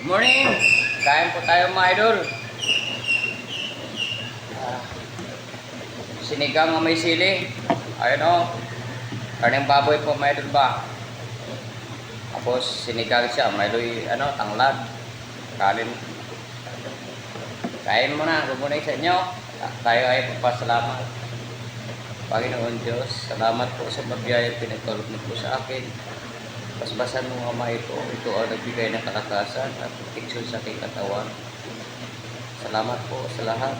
Good morning! Kain po tayo mga idol. Sinigang na may sili. Ayun o. Karneng baboy po mga idol ba? Tapos sinigang siya. May tanglad. Kanin. Kain muna. Good morning sa inyo. Tayo ay pagpasalamat. Panginoon Diyos, salamat po sa mabiyaya pinagkaloob niyo po sa akin. Basbasan mo Ama ito. Ito ang nagbigay ng kalakasan at proteksyon sa aking katawan. Salamat po sa lahat,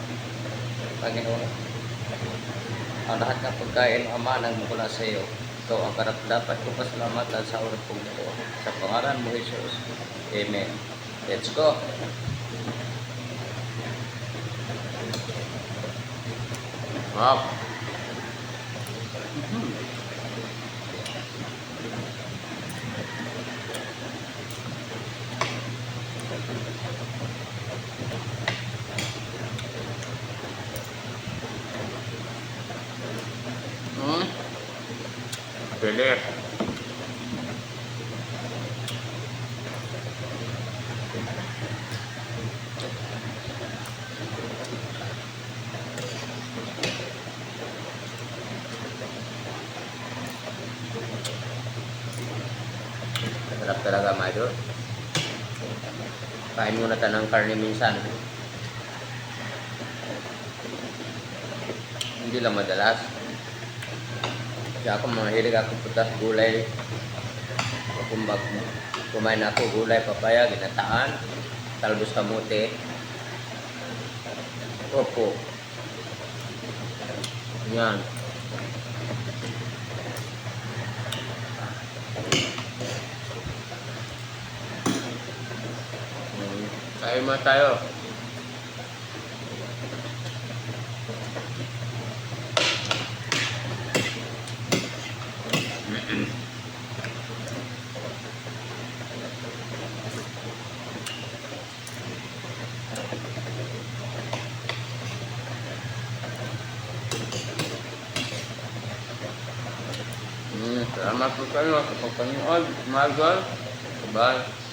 Panginoon. Ang lahat ng pagkain, Ama, nang mula sa iyo. Ito ang karapat-dapat ko pasalamatan sa oras po ito. Sa pangalan mo, Jesus. Amen. Let's go. Wow. Pwede. Sarap talaga mga idol. Kain muna tayo ng karne minsan. Hindi lang madalas. Kaya ako mahilig ako putas gulay. Kumbag kumain ako gulay, papaya, ginataan, talbos kamote. Opo. Yan. Kain mo tayo. Salamat po kayo sa pagpanood. Bye.